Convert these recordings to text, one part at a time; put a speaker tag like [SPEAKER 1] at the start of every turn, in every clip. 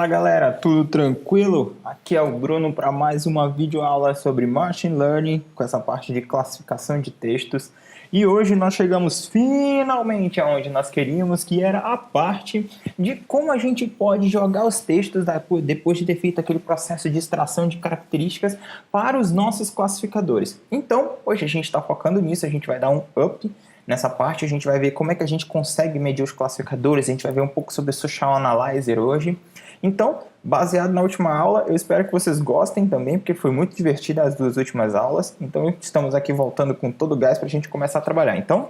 [SPEAKER 1] Fala galera, tudo tranquilo? Aqui é o Bruno para mais uma videoaula sobre Machine Learning, com essa parte de classificação de textos. E hoje nós chegamos finalmente aonde nós queríamos, que era a parte de como a gente pode jogar os textos depois de ter feito aquele processo de extração de características para os nossos classificadores. Então, hoje a gente está focando nisso, a gente vai dar um up. Nessa parte a gente vai ver como é que a gente consegue medir os classificadores, a gente vai ver um pouco sobre Social Analyzer hoje. Então, baseado na última aula, eu espero que vocês gostem também, porque foi muito divertida as duas últimas aulas. Então, estamos aqui voltando com todo o gás para a gente começar a trabalhar. Então,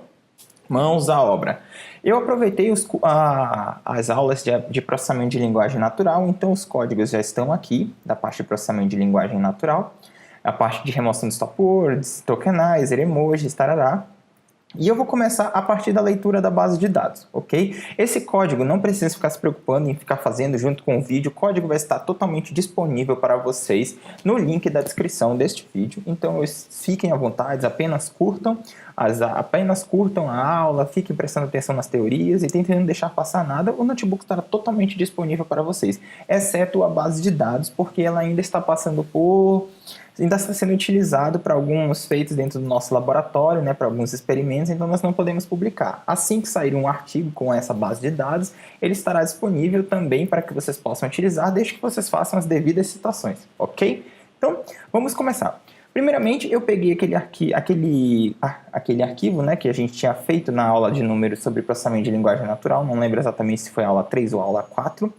[SPEAKER 1] mãos à obra. Eu aproveitei as aulas de processamento de linguagem natural, então os códigos já estão aqui, da parte de processamento de linguagem natural, a parte de remoção de stop words, tokenizer, emojis, tarará. E eu vou começar a partir da leitura da base de dados, ok? Esse código não precisa ficar se preocupando em ficar fazendo junto com o vídeo, o código vai estar totalmente disponível para vocês no link da descrição deste vídeo, então fiquem à vontade, apenas curtam a aula, fiquem prestando atenção nas teorias e tentem não deixar passar nada, o notebook estará totalmente disponível para vocês, exceto a base de dados, porque ela ainda está ainda está sendo utilizado para alguns feitos dentro do nosso laboratório, né, para alguns experimentos, então nós não podemos publicar. Assim que sair um artigo com essa base de dados, ele estará disponível também para que vocês possam utilizar, desde que vocês façam as devidas citações, ok? Então, vamos começar. Primeiramente, eu peguei aquele arquivo, né, que a gente tinha feito na aula de números sobre processamento de linguagem natural, não lembro exatamente se foi a aula 3 ou a aula 4.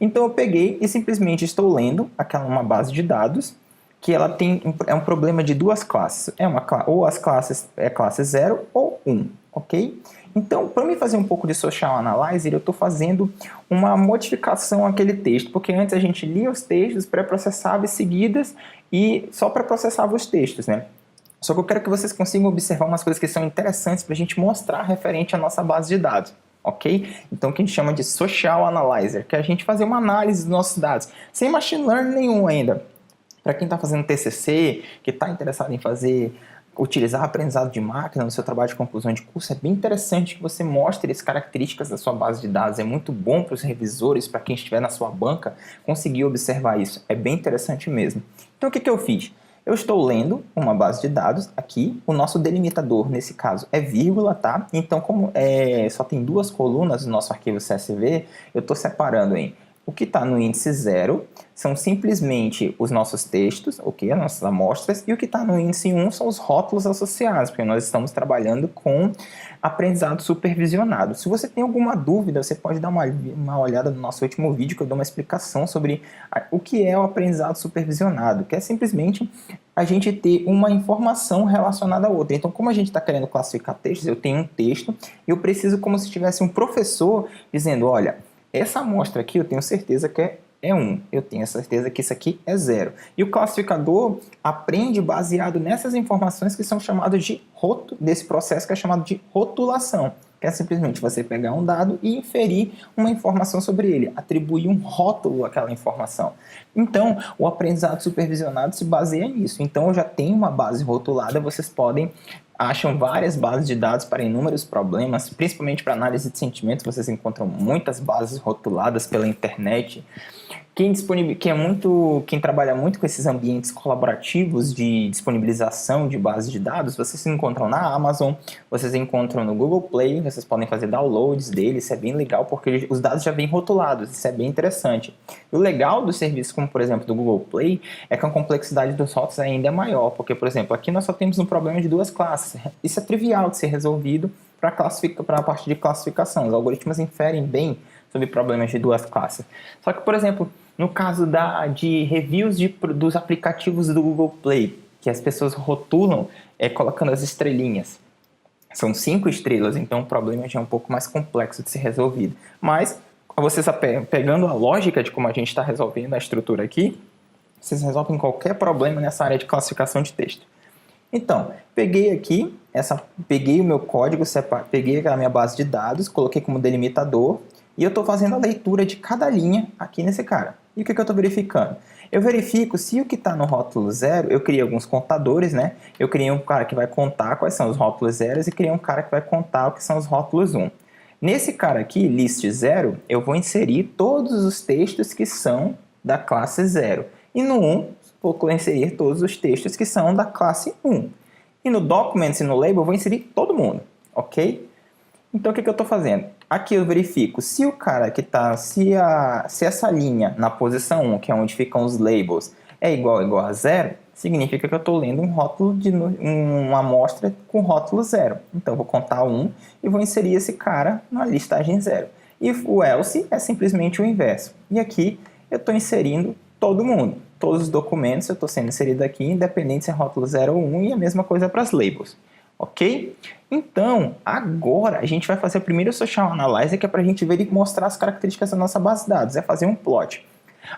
[SPEAKER 1] Então eu peguei e simplesmente estou lendo uma base de dados, que ela é um problema de duas classes. Ou as classes é classe 0 ou 1, ok? Então, para me fazer um pouco de Social Analyzer, eu estou fazendo uma modificação àquele texto, porque antes a gente lia os textos, pré-processava seguidas e só pré-processava os textos, né? Só que eu quero que vocês consigam observar umas coisas que são interessantes para a gente mostrar referente à nossa base de dados. Ok? Então, o que a gente chama de Social Analyzer, que é a gente fazer uma análise dos nossos dados, sem machine learning nenhum ainda. Para quem está fazendo TCC, que está interessado em utilizar aprendizado de máquina no seu trabalho de conclusão de curso, é bem interessante que você mostre as características da sua base de dados. É muito bom para os revisores, para quem estiver na sua banca, conseguir observar isso. É bem interessante mesmo. Então, o que eu fiz? Eu estou lendo uma base de dados aqui, o nosso delimitador, nesse caso, é vírgula, tá? Então, como só tem duas colunas no nosso arquivo CSV, eu estou separando em o que está no índice 0 são simplesmente os nossos textos, ok, as nossas amostras, e o que está no índice 1 são os rótulos associados, porque nós estamos trabalhando com aprendizado supervisionado. Se você tem alguma dúvida, você pode dar uma olhada no nosso último vídeo, que eu dou uma explicação sobre o que é o aprendizado supervisionado, que é simplesmente a gente ter uma informação relacionada a outra. Então, como a gente está querendo classificar textos, eu tenho um texto e eu preciso como se tivesse um professor dizendo, olha, essa amostra aqui eu tenho certeza que é 1, eu tenho certeza que isso aqui é 0. E o classificador aprende baseado nessas informações que são chamadas desse processo que é chamado de rotulação, que é simplesmente você pegar um dado e inferir uma informação sobre ele, atribuir um rótulo àquela informação. Então, o aprendizado supervisionado se baseia nisso. Então, eu já tenho uma base rotulada, vocês acham várias bases de dados para inúmeros problemas, principalmente para análise de sentimentos, vocês encontram muitas bases rotuladas pela internet. Quem trabalha muito com esses ambientes colaborativos de disponibilização de bases de dados, vocês encontram na Amazon, vocês encontram no Google Play, vocês podem fazer downloads deles, isso é bem legal porque os dados já vêm rotulados, isso é bem interessante. E o legal do serviço, como por exemplo do Google Play, é que a complexidade dos rótulos ainda é maior, porque por exemplo, aqui nós só temos um problema de duas classes, isso é trivial de ser resolvido para a parte de classificação, os algoritmos inferem bem sobre problemas de duas classes. Só que, por exemplo, no caso de reviews dos aplicativos do Google Play, que as pessoas rotulam colocando as estrelinhas. São 5 estrelas, então o problema já é um pouco mais complexo de ser resolvido. Mas, vocês pegando a lógica de como a gente está resolvendo a estrutura aqui, vocês resolvem qualquer problema nessa área de classificação de texto. Então, peguei o meu código, peguei a minha base de dados, coloquei como delimitador, e eu estou fazendo a leitura de cada linha aqui nesse cara. E o que eu estou verificando? Eu verifico se o que está no rótulo 0, eu criei alguns contadores, né? Eu criei um cara que vai contar quais são os rótulos 0 e criei um cara que vai contar o que são os rótulos 1. Nesse cara aqui, list 0, eu vou inserir todos os textos que são da classe 0. E no 1, vou inserir todos os textos que são da classe 1. E no documents e no label, eu vou inserir todo mundo, ok? Então, o que eu estou fazendo? Aqui eu verifico se o cara que está, se essa linha na posição 1, que é onde ficam os labels, é igual a 0, significa que eu estou lendo um rótulo uma amostra com rótulo 0. Então, eu vou contar 1 e vou inserir esse cara na listagem 0. E o else é simplesmente o inverso. E aqui eu estou inserindo todo mundo. Todos os documentos eu estou sendo inserido aqui, independente se é rótulo 0 ou 1, e a mesma coisa para as labels. Ok? Então, agora a gente vai fazer o primeiro Social Analyzer, que é para a gente ver e mostrar as características da nossa base de dados, é fazer um plot.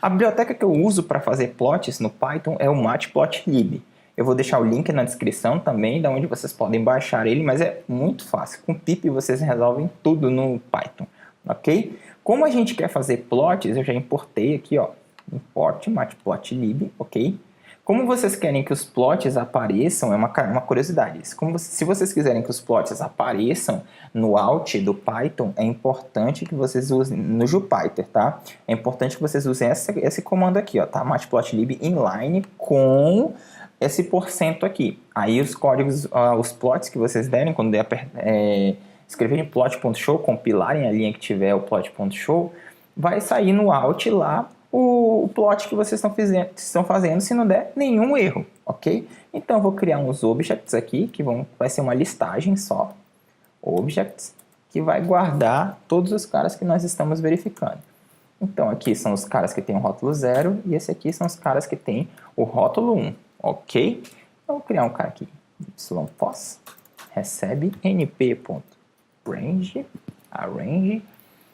[SPEAKER 1] A biblioteca que eu uso para fazer plots no Python é o Matplotlib. Eu vou deixar o link na descrição também, da onde vocês podem baixar ele, mas é muito fácil. Com pip vocês resolvem tudo no Python, ok? Como a gente quer fazer plots, eu já importei aqui, ó, import Matplotlib, ok? Como vocês querem que os plots apareçam, é uma curiosidade. Se vocês quiserem que os plots apareçam no out do Python, é importante que vocês usem, no Jupyter, tá? É importante que vocês usem esse comando aqui, ó, tá? Matplotlib inline com esse % aqui. Aí os códigos, os plots que vocês derem, quando escreverem plot.show, compilarem a linha que tiver o plot.show, vai sair no out lá o plot que vocês estão fazendo, se não der nenhum erro, ok? Então, eu vou criar uns objects aqui, que vai ser uma listagem só, objects, que vai guardar todos os caras que nós estamos verificando. Então, aqui são os caras que tem o rótulo 0, e esse aqui são os caras que tem o rótulo 1, ok? Então, vou criar um cara aqui, ypos, recebe np.range, arrange,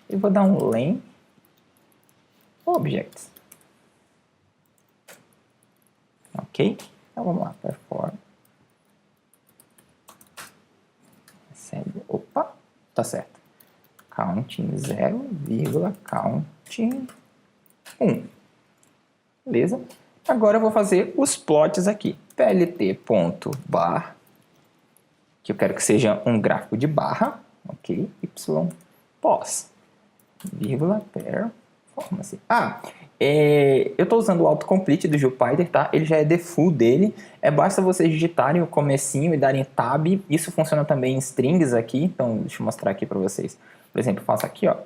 [SPEAKER 1] e vou dar um len objects. Ok? Então vamos lá, perform. Recebe, opa, tá certo. Counting 0, counting 1. Beleza? Agora eu vou fazer os plots aqui. plt.bar, que eu quero que seja um gráfico de barra, ok? Ypos, vírgula, performance. Eu estou usando o autocomplete do Jupyter, tá? Ele já é default dele. Basta vocês digitarem o comecinho e darem tab. Isso funciona também em strings aqui. Então, deixa eu mostrar aqui para vocês. Por exemplo, eu faço aqui, ó.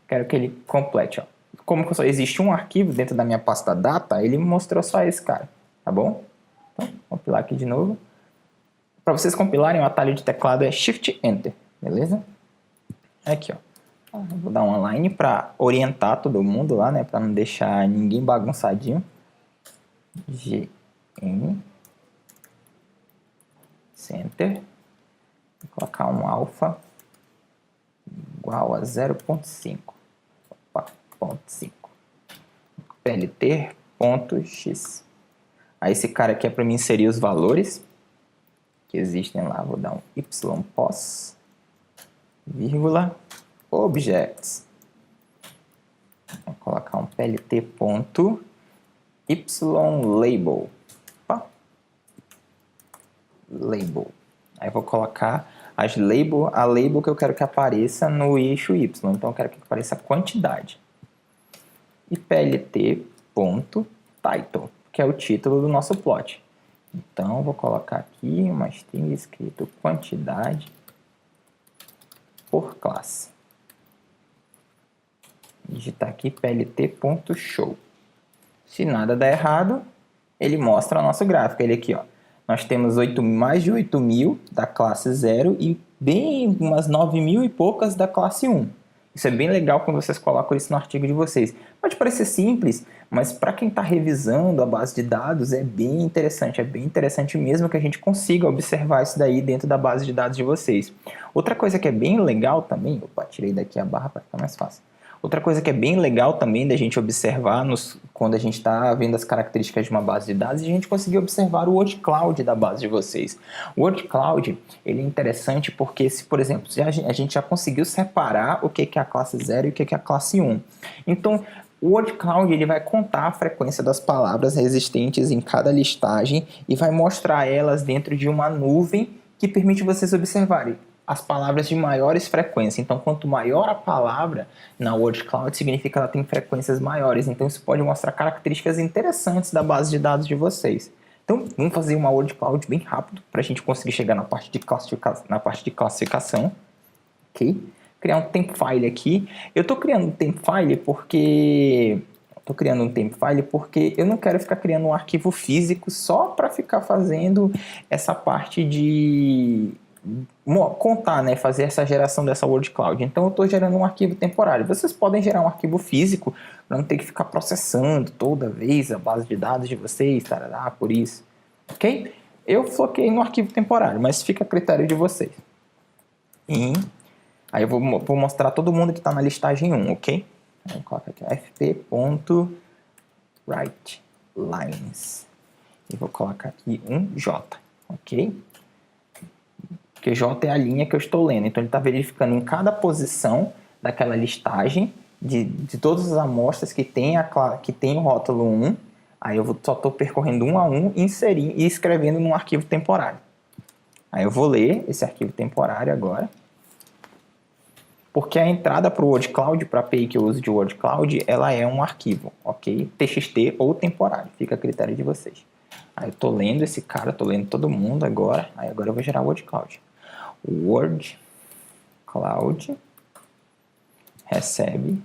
[SPEAKER 1] Quero que ele complete, ó. Como que só existe um arquivo dentro da minha pasta data, ele me mostrou só esse cara, tá bom? Então, vou compilar aqui de novo. Para vocês compilarem, o atalho de teclado é Shift Enter, beleza? Aqui, ó. Vou dar uma line para orientar todo mundo lá, né? Para não deixar ninguém bagunçadinho. GN Center. Vou colocar um alpha igual a 0.5. Opa, 0.5. plt.x. Aí esse cara aqui é para mim inserir os valores que existem lá. Vou dar um ypos, vírgula, objects. Vou colocar um plt.ylabel. Label. Aí vou colocar a label que eu quero que apareça no eixo y. Então eu quero que apareça a quantidade. E plt.title, que é o título do nosso plot. Então eu vou colocar aqui uma string escrito quantidade por classe. Digitar aqui plt.show. Se nada der errado, ele mostra o nosso gráfico. Ele aqui, ó. Nós temos mais de 8.000 da classe 0 e bem umas 9.000 e poucas da classe 1. Isso é bem legal quando vocês colocam isso no artigo de vocês. Pode parecer simples, mas para quem está revisando a base de dados é bem interessante mesmo que a gente consiga observar isso daí dentro da base de dados de vocês. Outra coisa que é bem legal também, opa, tirei daqui a barra para ficar mais fácil. Outra coisa que é bem legal também da gente observar quando a gente está vendo as características de uma base de dados, é a gente conseguir observar o word cloud da base de vocês. O word cloud, ele é interessante porque, por exemplo, a gente já conseguiu separar o que é a classe 0 e o que é a classe 1. Então, o word cloud ele vai contar a frequência das palavras existentes em cada listagem e vai mostrar elas dentro de uma nuvem que permite vocês observarem as palavras de maiores frequências. Então, quanto maior a palavra na word cloud, significa que ela tem frequências maiores. Então, isso pode mostrar características interessantes da base de dados de vocês. Então, vamos fazer uma word cloud bem rápido para a gente conseguir chegar na parte de classificação. Ok? Criar um template aqui. Eu estou criando um template porque eu não quero ficar criando um arquivo físico só para ficar fazendo essa parte de contar, né, fazer essa geração dessa word cloud. Então eu estou gerando um arquivo temporário. Vocês podem gerar um arquivo físico para não ter que ficar processando toda vez a base de dados de vocês, tarará, por isso, ok? Eu foquei no arquivo temporário, mas fica a critério de vocês. Aí eu vou mostrar todo mundo que está na listagem 1, ok? Vou colocar aqui fp.writelines e vou colocar aqui um J, ok? Porque J é a linha que eu estou lendo, então ele está verificando em cada posição daquela listagem de todas as amostras que tem o rótulo 1, aí eu só estou percorrendo um a um, inserindo e escrevendo num arquivo temporário. Aí eu vou ler esse arquivo temporário agora, porque a entrada para o Word Cloud, para a API que eu uso de Word Cloud, ela é um arquivo, ok? TXT ou temporário, fica a critério de vocês. Aí eu estou lendo esse cara, estou lendo todo mundo agora, aí agora eu vou gerar o Word Cloud. Word Cloud recebe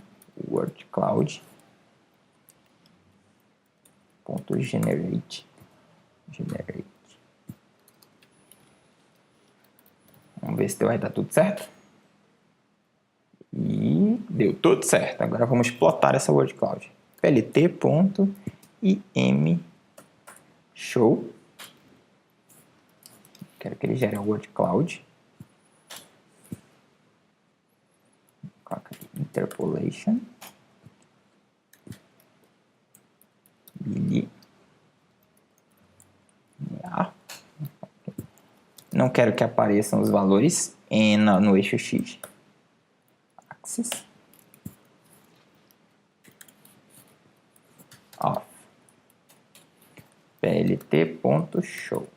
[SPEAKER 1] Word Cloud .generate. Vamos ver se vai dar tudo certo. E deu tudo certo. Agora vamos explotar essa word cloud. plt.imshow. Quero que ele gere a word cloud. Coloca aqui interpolation. Não quero que apareçam os valores no eixo X. Axis. Off. plt.show.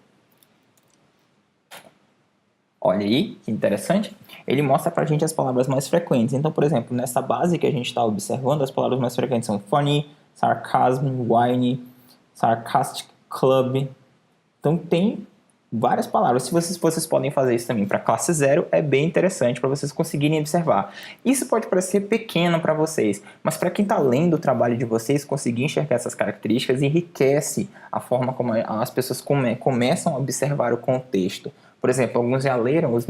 [SPEAKER 1] Olha aí, que interessante. Ele mostra pra gente as palavras mais frequentes. Então, por exemplo, nessa base que a gente está observando, as palavras mais frequentes são funny, sarcasm, whiny, sarcastic, club. Então, tem várias palavras. Se vocês podem fazer isso também para classe 0, é bem interessante para vocês conseguirem observar. Isso pode parecer pequeno para vocês, mas para quem está lendo o trabalho de vocês, conseguir enxergar essas características enriquece a forma como as pessoas começam a observar o contexto. Por exemplo, alguns já leram os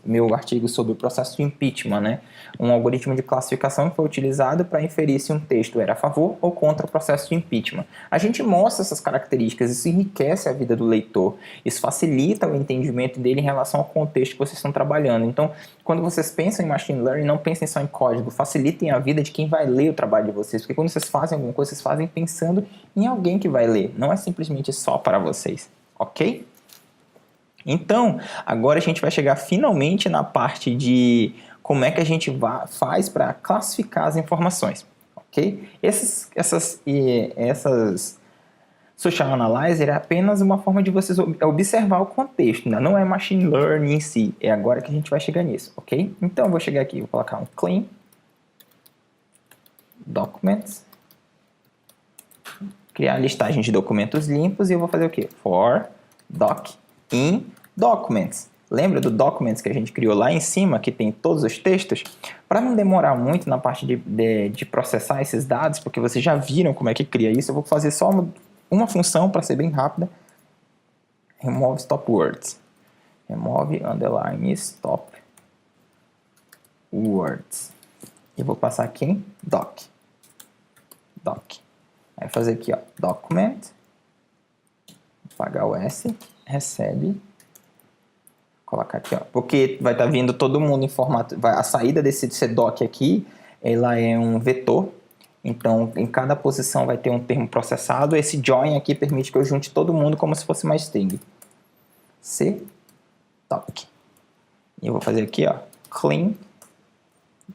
[SPEAKER 1] meu artigo sobre o processo de impeachment, né? Um algoritmo de classificação que foi utilizado para inferir se um texto era a favor ou contra o processo de impeachment. A gente mostra essas características, isso enriquece a vida do leitor, isso facilita o entendimento dele em relação ao contexto que vocês estão trabalhando. Então, quando vocês pensam em machine learning, não pensem só em código, facilitem a vida de quem vai ler o trabalho de vocês, porque quando vocês fazem alguma coisa, vocês fazem pensando em alguém que vai ler, não é simplesmente só para vocês, ok? Então, agora a gente vai chegar finalmente na parte de como é que a gente faz para classificar as informações, ok? Essas Social Analyzer é apenas uma forma de vocês observar o contexto, ainda não é Machine Learning em si, é agora que a gente vai chegar nisso, ok? Então, eu vou chegar aqui, vou colocar um clean documents, criar a listagem de documentos limpos e eu vou fazer o quê? For doc in documents. Lembra do documents que a gente criou lá em cima, que tem todos os textos? Para não demorar muito na parte de processar esses dados, porque vocês já viram como é que cria isso, eu vou fazer só uma função para ser bem rápida. Remove stop words. Remove underline stop words. E vou passar aqui em doc. Aí fazer aqui, ó, document, apagar o S, recebe, colocar aqui, ó, porque vai estar vindo todo mundo em formato, a saída desse doc aqui, ela é um vetor, então em cada posição vai ter um termo processado, esse join aqui permite que eu junte todo mundo como se fosse uma string. C, doc. E eu vou fazer aqui, ó, clean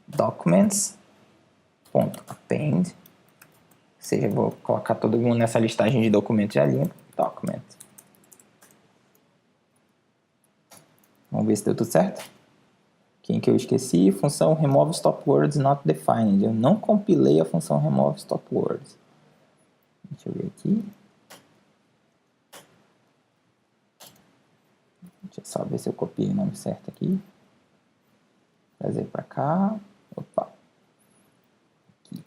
[SPEAKER 1] documents.append, ou seja, eu vou colocar todo mundo nessa listagem de documentos já limpo, document. Vamos Vamos ver se deu tudo certo. Quem que eu esqueci? Função remove stop words not defined. Eu não compilei a função remove stop words. Deixa eu ver aqui. Deixa eu só ver se eu copiei o nome certo aqui. Trazer para cá. Opa. Aqui.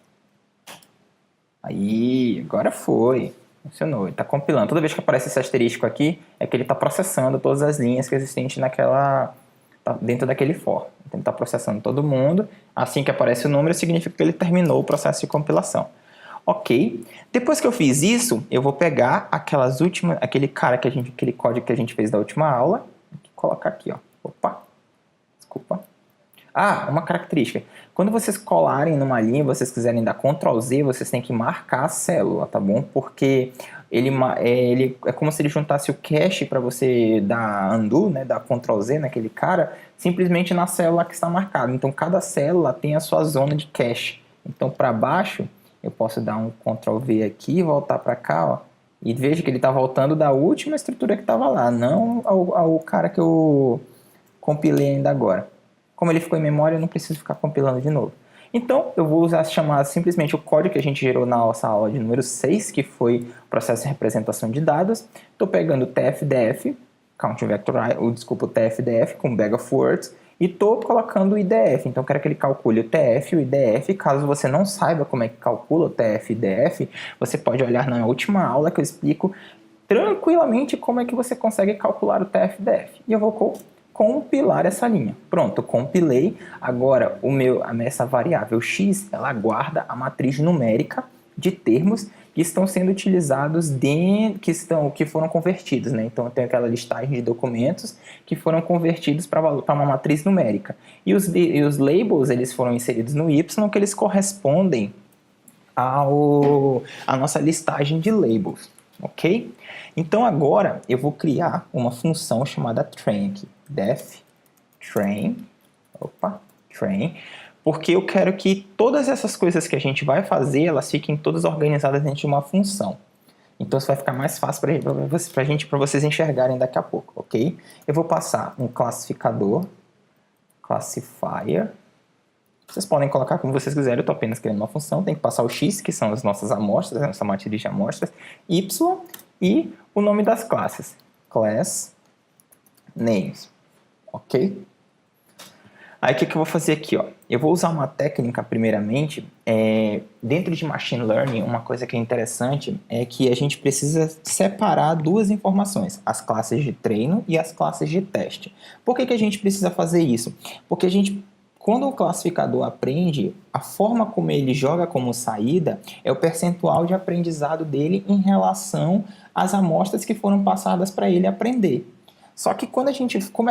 [SPEAKER 1] Aí, agora foi. Funcionou. Ele está compilando. Toda vez que aparece esse asterisco aqui, é que ele está processando todas as linhas que existem dentro daquele for. Então, ele está processando todo mundo. Assim que aparece o número, significa que ele terminou o processo de compilação. Ok. Depois que eu fiz isso, eu vou pegar aquele código que a gente fez da última aula, e colocar aqui, ó. Opa. Desculpa. Ah, uma característica. Quando vocês colarem numa linha e vocês quiserem dar Ctrl Z, vocês têm que marcar a célula, tá bom? Porque ele é como se ele juntasse o cache para você dar undo, né, dar Ctrl Z naquele cara, simplesmente na célula que está marcada. Então, cada célula tem a sua zona de cache. Então, para baixo, eu posso dar um Ctrl V aqui e voltar para cá, ó. E veja que ele está voltando da última estrutura que estava lá, não ao cara que eu compilei ainda agora. Como ele ficou em memória, eu não preciso ficar compilando de novo. Então, eu vou chamar simplesmente o código que a gente gerou na nossa aula de número 6, que foi o processo de representação de dados. Estou pegando o TF-DEF, o TF-DEF com bag of words, e estou colocando o IDF. Então, eu quero que ele calcule o TF e o IDF. Caso você não saiba como é que calcula o TF e IDF, você pode olhar na última aula que eu explico tranquilamente como é que você consegue calcular o TF e IDF. E eu vou compilar essa linha. Pronto, compilei. Agora, essa variável x, ela guarda a matriz numérica de termos que estão sendo utilizados, que foram convertidos, né? Então, eu tenho aquela listagem de documentos que foram convertidos para uma matriz numérica. E os labels, eles foram inseridos no y, que eles correspondem à nossa listagem de labels, ok? Então, agora, eu vou criar uma função chamada train aqui. Def train, porque eu quero que todas essas coisas que a gente vai fazer, elas fiquem todas organizadas dentro de uma função. Então isso vai ficar mais fácil para vocês enxergarem daqui a pouco, ok? Eu vou passar um classificador, classifier. Vocês podem colocar como vocês quiserem, eu estou apenas criando uma função. Tem que passar o x, que são as nossas amostras, a nossa matriz de amostras, y e o nome das classes, class names, ok? Aí o que eu vou fazer aqui, ó? Eu vou usar uma técnica primeiramente, dentro de Machine Learning, uma coisa que é interessante é que a gente precisa separar duas informações, as classes de treino e as classes de teste. Por que a gente precisa fazer isso? Porque quando o classificador aprende, a forma como ele joga como saída é o percentual de aprendizado dele em relação às amostras que foram passadas para ele aprender. Só que como é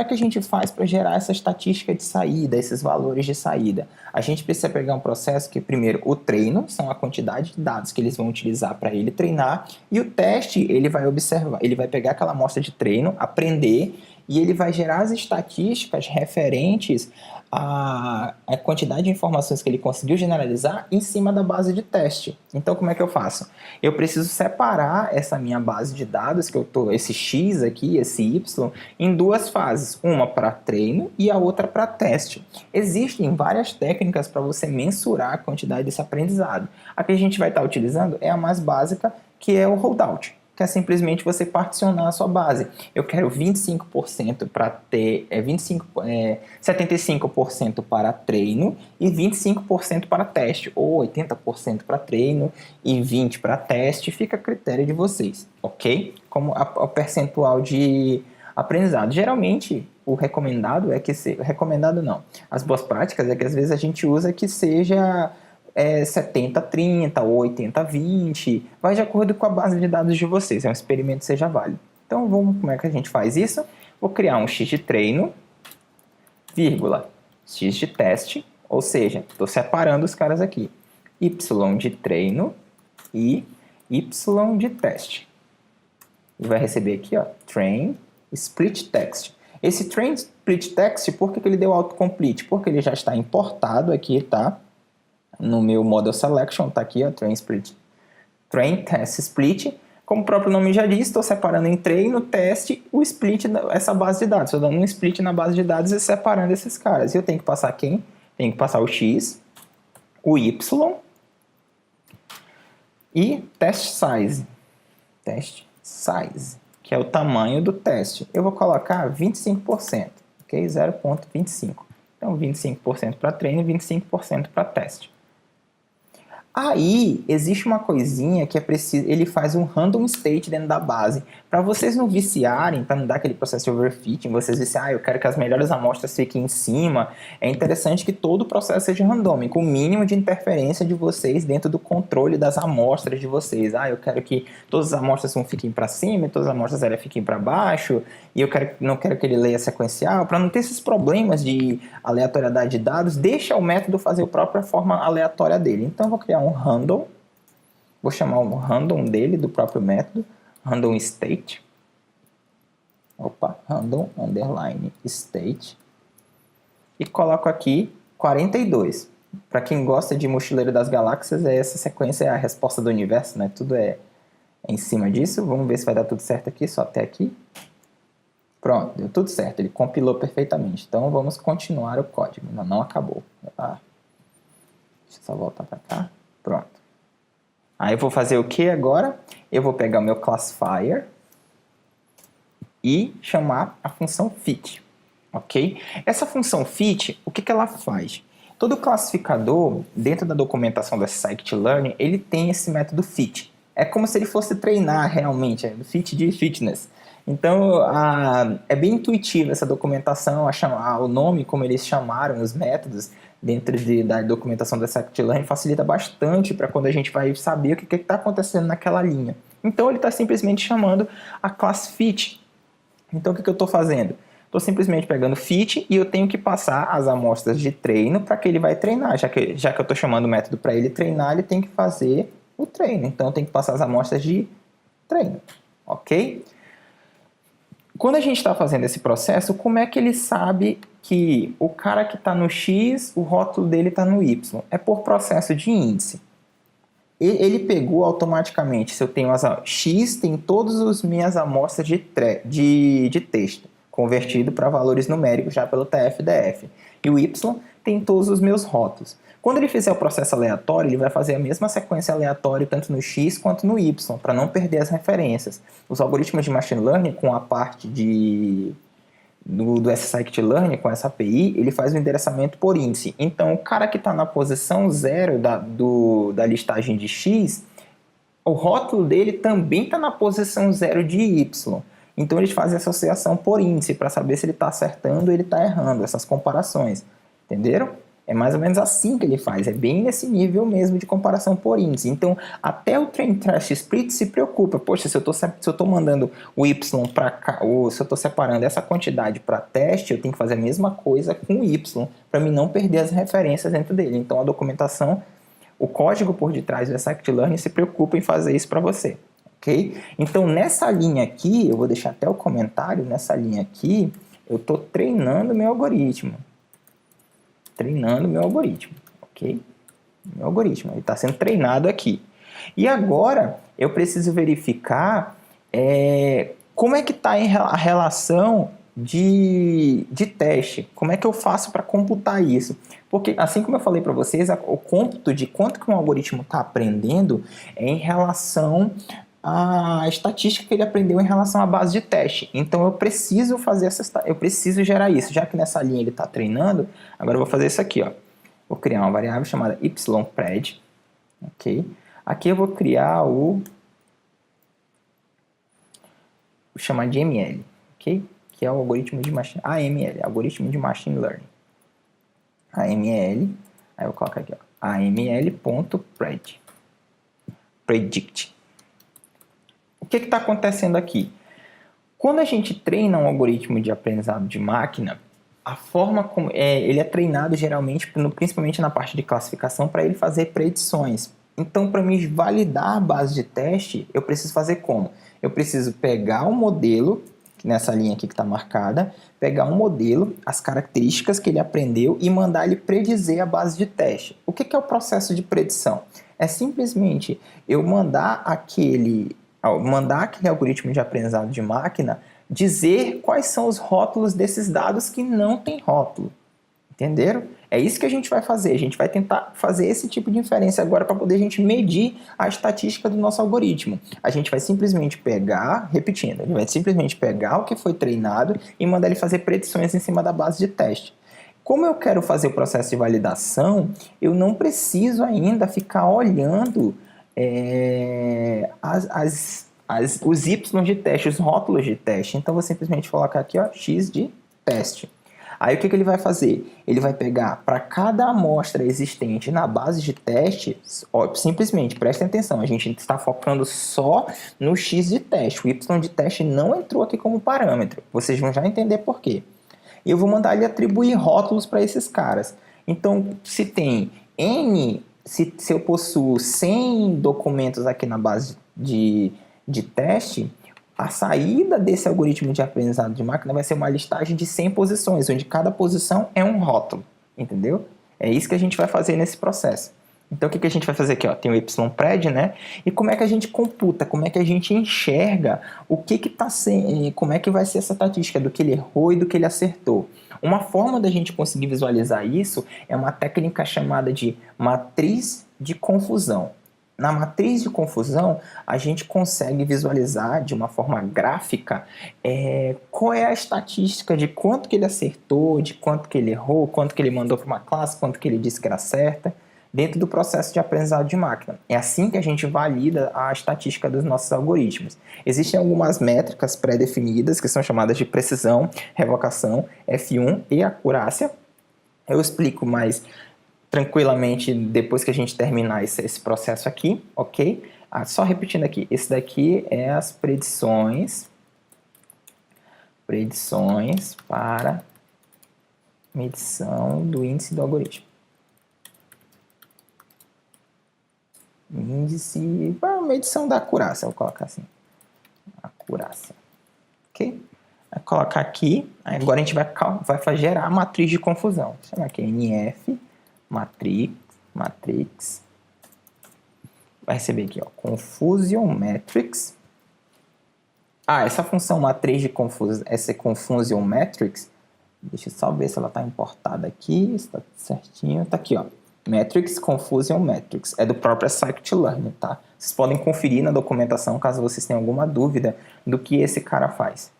[SPEAKER 1] que a gente faz para gerar essa estatística de saída, esses valores de saída? A gente precisa pegar um processo que, primeiro, o treino, são a quantidade de dados que eles vão utilizar para ele treinar, e o teste, ele vai observar, ele vai pegar aquela amostra de treino, aprender, e ele vai gerar as estatísticas referentes à quantidade de informações que ele conseguiu generalizar em cima da base de teste. Então, como é que eu faço? Eu preciso separar essa minha base de dados, esse X aqui, esse Y, em duas fases. Uma para treino e a outra para teste. Existem várias técnicas para você mensurar a quantidade desse aprendizado. A que a gente vai estar utilizando é a mais básica, que é o holdout, que é simplesmente você particionar a sua base. Eu quero 25% para ter, 75% para treino e 25% para teste, ou 80% para treino e 20% para teste, fica a critério de vocês, ok? Como o percentual de aprendizado. Geralmente, o recomendado recomendado não. As boas práticas é que às vezes a gente usa que seja 70-30 ou 80-20, vai de acordo com a base de dados de vocês, é um experimento que seja válido. Então, como é que a gente faz isso? Vou criar um x de treino, vírgula, x de teste, ou seja, estou separando os caras aqui, y de treino e y de teste. E vai receber aqui, ó, train split text. Esse train split text, por que ele deu autocomplete? Porque ele já está importado aqui, tá? No meu model selection, tá aqui, ó, train test split. Como o próprio nome já diz, estou separando em treino, teste, o split, essa base de dados. Estou dando um split na base de dados e separando esses caras. E eu tenho que passar quem? Tenho que passar o X, o Y e test size. Test size, que é o tamanho do teste. Eu vou colocar 25%, ok? 0,25. Então, 25% para treino e 25% para teste. Aí, existe uma coisinha que é preciso, ele faz um random state dentro da base. Para vocês não viciarem, para não dar aquele processo de overfitting, vocês dizem, eu quero que as melhores amostras fiquem em cima, é interessante que todo o processo seja randômico, o mínimo de interferência de vocês dentro do controle das amostras de vocês. Eu quero que todas as amostras fiquem para cima, e todas as amostras fiquem para baixo, e não quero que ele leia sequencial, para não ter esses problemas de aleatoriedade de dados, deixa o método fazer a própria forma aleatória dele. Então, eu vou criar um random, vou chamar um random dele, do próprio método, random state, random underline state, e coloco aqui 42. Para quem gosta de Mochileiro das Galáxias, essa sequência é a resposta do universo, né? Tudo é em cima disso. Vamos ver se vai dar tudo certo aqui, só até aqui. Pronto, deu tudo certo, ele compilou perfeitamente. Então vamos continuar o código, ainda não acabou. Deixa eu só voltar para cá. Pronto. Aí eu vou fazer o que agora? Eu vou pegar o meu classifier e chamar a função fit, ok? Essa função fit, o que ela faz? Todo classificador, dentro da documentação da scikit-learn, ele tem esse método fit. É como se ele fosse treinar realmente, fit de fitness. Então, é bem intuitivo essa documentação, o nome, como eles chamaram os métodos dentro da documentação da scikit-learn, facilita bastante para quando a gente vai saber o que está acontecendo naquela linha. Então, ele está simplesmente chamando a classe fit. Então, o que eu estou fazendo? Estou simplesmente pegando fit e eu tenho que passar as amostras de treino para que ele vai treinar. Já que eu estou chamando o método para ele treinar, ele tem que fazer o treino. Então, eu tenho que passar as amostras de treino, ok? Quando a gente está fazendo esse processo, como é que ele sabe que o cara que está no X, o rótulo dele está no Y? É por processo de índice. Ele pegou automaticamente, se eu tenho X, tem todas as minhas amostras de texto, convertido para valores numéricos já pelo TF-DF. E o Y tem todos os meus rótulos. Quando ele fizer o processo aleatório, ele vai fazer a mesma sequência aleatória tanto no X quanto no Y, para não perder as referências. Os algoritmos de Machine Learning, com a parte do scikit-learn, com essa API, ele faz o endereçamento por índice. Então, o cara que está na posição 0 da listagem de X, o rótulo dele também está na posição 0 de Y. Então, eles fazem associação por índice, para saber se ele está acertando ou ele está errando, essas comparações. Entenderam? É mais ou menos assim que ele faz, é bem nesse nível mesmo de comparação por índice. Então, até o Train Trash Split se preocupa. Poxa, se eu estou mandando o Y para cá, ou se eu estou separando essa quantidade para teste, eu tenho que fazer a mesma coisa com o Y, para mim não perder as referências dentro dele. Então, a documentação, o código por detrás do scikit-learn se preocupa em fazer isso para você. Ok? Então, nessa linha aqui, eu vou deixar até o comentário, nessa linha aqui, eu estou treinando meu algoritmo. Ok? Meu algoritmo, ele está sendo treinado aqui. E agora, eu preciso verificar como é que está a relação de teste. Como é que eu faço para computar isso? Porque, assim como eu falei para vocês, o cômputo de quanto que um algoritmo está aprendendo é em relação à estatística que ele aprendeu em relação à base de teste. Então, eu preciso gerar isso. Já que nessa linha ele está treinando, agora eu vou fazer isso aqui, ó. Vou criar uma variável chamada ypred, ok? Aqui eu vou criar vou chamar de ML, ok? Que é o algoritmo de AML, algoritmo de Machine Learning. AML, aí eu vou colocar aqui, ó, aml.predict. O que está acontecendo aqui? Quando a gente treina um algoritmo de aprendizado de máquina, a forma como ele é treinado geralmente, principalmente na parte de classificação, para ele fazer predições. Então, para mim validar a base de teste, eu preciso fazer como? Eu preciso pegar o modelo, nessa linha aqui que está marcada, pegar um modelo, as características que ele aprendeu e mandar ele predizer a base de teste. O que é o processo de predição? É simplesmente eu mandar ao mandar aquele algoritmo de aprendizado de máquina dizer quais são os rótulos desses dados que não tem rótulo. Entenderam? É isso que a gente vai fazer. A gente vai tentar fazer esse tipo de inferência agora para poder a gente medir a estatística do nosso algoritmo. A gente vai simplesmente pegar, repetindo, a gente vai simplesmente pegar o que foi treinado e mandar ele fazer predições em cima da base de teste. Como eu quero fazer o processo de validação, eu não preciso ainda ficar olhando os Y de teste, os rótulos de teste. Então, eu vou simplesmente colocar aqui, ó, X de teste. Aí o que ele vai fazer? Ele vai pegar para cada amostra existente na base de teste, ó, simplesmente, prestem atenção, a gente está focando só no X de teste, o Y de teste não entrou aqui como parâmetro, vocês vão já entender por quê. E eu vou mandar ele atribuir rótulos para esses caras. Então, se tem N, se eu possuo 100 documentos aqui na base de teste, a saída desse algoritmo de aprendizado de máquina vai ser uma listagem de 100 posições, onde cada posição é um rótulo, entendeu? É isso que a gente vai fazer nesse processo. Então, o que a gente vai fazer aqui? Ó? Tem o YPRED, né? E como é que a gente computa, como é que a gente enxerga o que está sendo, como é que vai ser essa estatística do que ele errou e do que ele acertou. Uma forma da gente conseguir visualizar isso é uma técnica chamada de matriz de confusão. Na matriz de confusão, a gente consegue visualizar de uma forma gráfica qual é a estatística de quanto que ele acertou, de quanto que ele errou, quanto que ele mandou para uma classe, quanto que ele disse que era certa, dentro do processo de aprendizado de máquina. É assim que a gente valida a estatística dos nossos algoritmos. Existem algumas métricas pré-definidas que são chamadas de precisão, revocação, F1 e acurácia. Eu explico mais tranquilamente depois que a gente terminar esse processo aqui, ok? Só repetindo aqui, esse daqui é as predições para medição do índice do algoritmo. Índice para medição da acurácia, vou colocar assim, acurácia, ok? Vai colocar aqui, agora a gente vai gerar a matriz de confusão, vou chamar aqui NF matrix, vai receber aqui, ó, confusion matrix. Essa função matriz de confusão, essa confusion matrix, deixa eu só ver se ela está importada aqui, está certinho, está aqui, ó, matrix confusion matrix, é do próprio scikit-learn, tá? Vocês podem conferir na documentação caso vocês tenham alguma dúvida do que esse cara faz.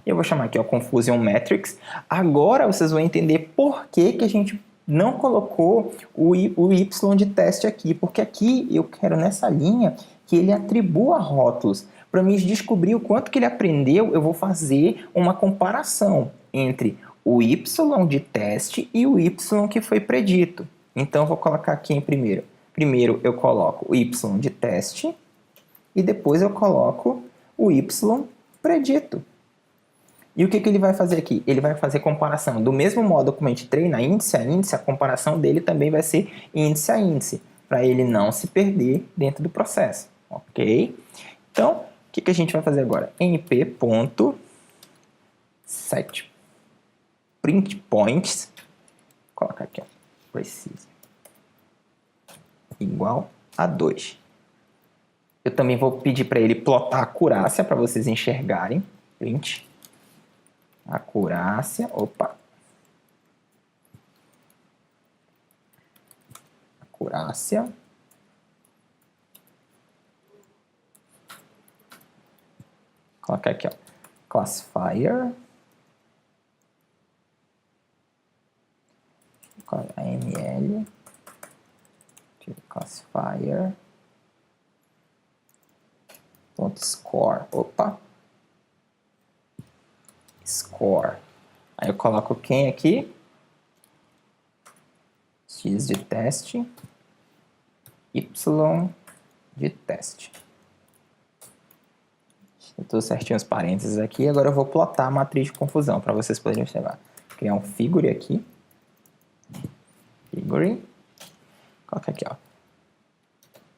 [SPEAKER 1] Eu vou chamar aqui, ó, confusion matrix. Agora vocês vão entender por que a gente não colocou o Y de teste aqui, porque aqui eu quero nessa linha que ele atribua rótulos. Para mim descobrir o quanto que ele aprendeu, eu vou fazer uma comparação entre o Y de teste e o Y que foi predito. Então eu vou colocar aqui em primeiro. Primeiro eu coloco o Y de teste e depois eu coloco o Y predito. E o que ele vai fazer aqui? Ele vai fazer comparação. Do mesmo modo como a gente treina índice a índice, a comparação dele também vai ser índice a índice, para ele não se perder dentro do processo. Ok? Então, o que a gente vai fazer agora? np.set print points, vou colocar aqui, ó, precise, igual a 2. Eu também vou pedir para ele plotar a acurácia para vocês enxergarem. Print acurácia, acurácia, colocar aqui, ó, classifier, AML, classifier, .score, score. Aí eu coloco quem aqui? X de teste, Y de teste. Tudo certinho os parênteses aqui. Agora eu vou plotar a matriz de confusão para vocês poderem observar. Vou criar um figure aqui. Figure. Coloca aqui, ó.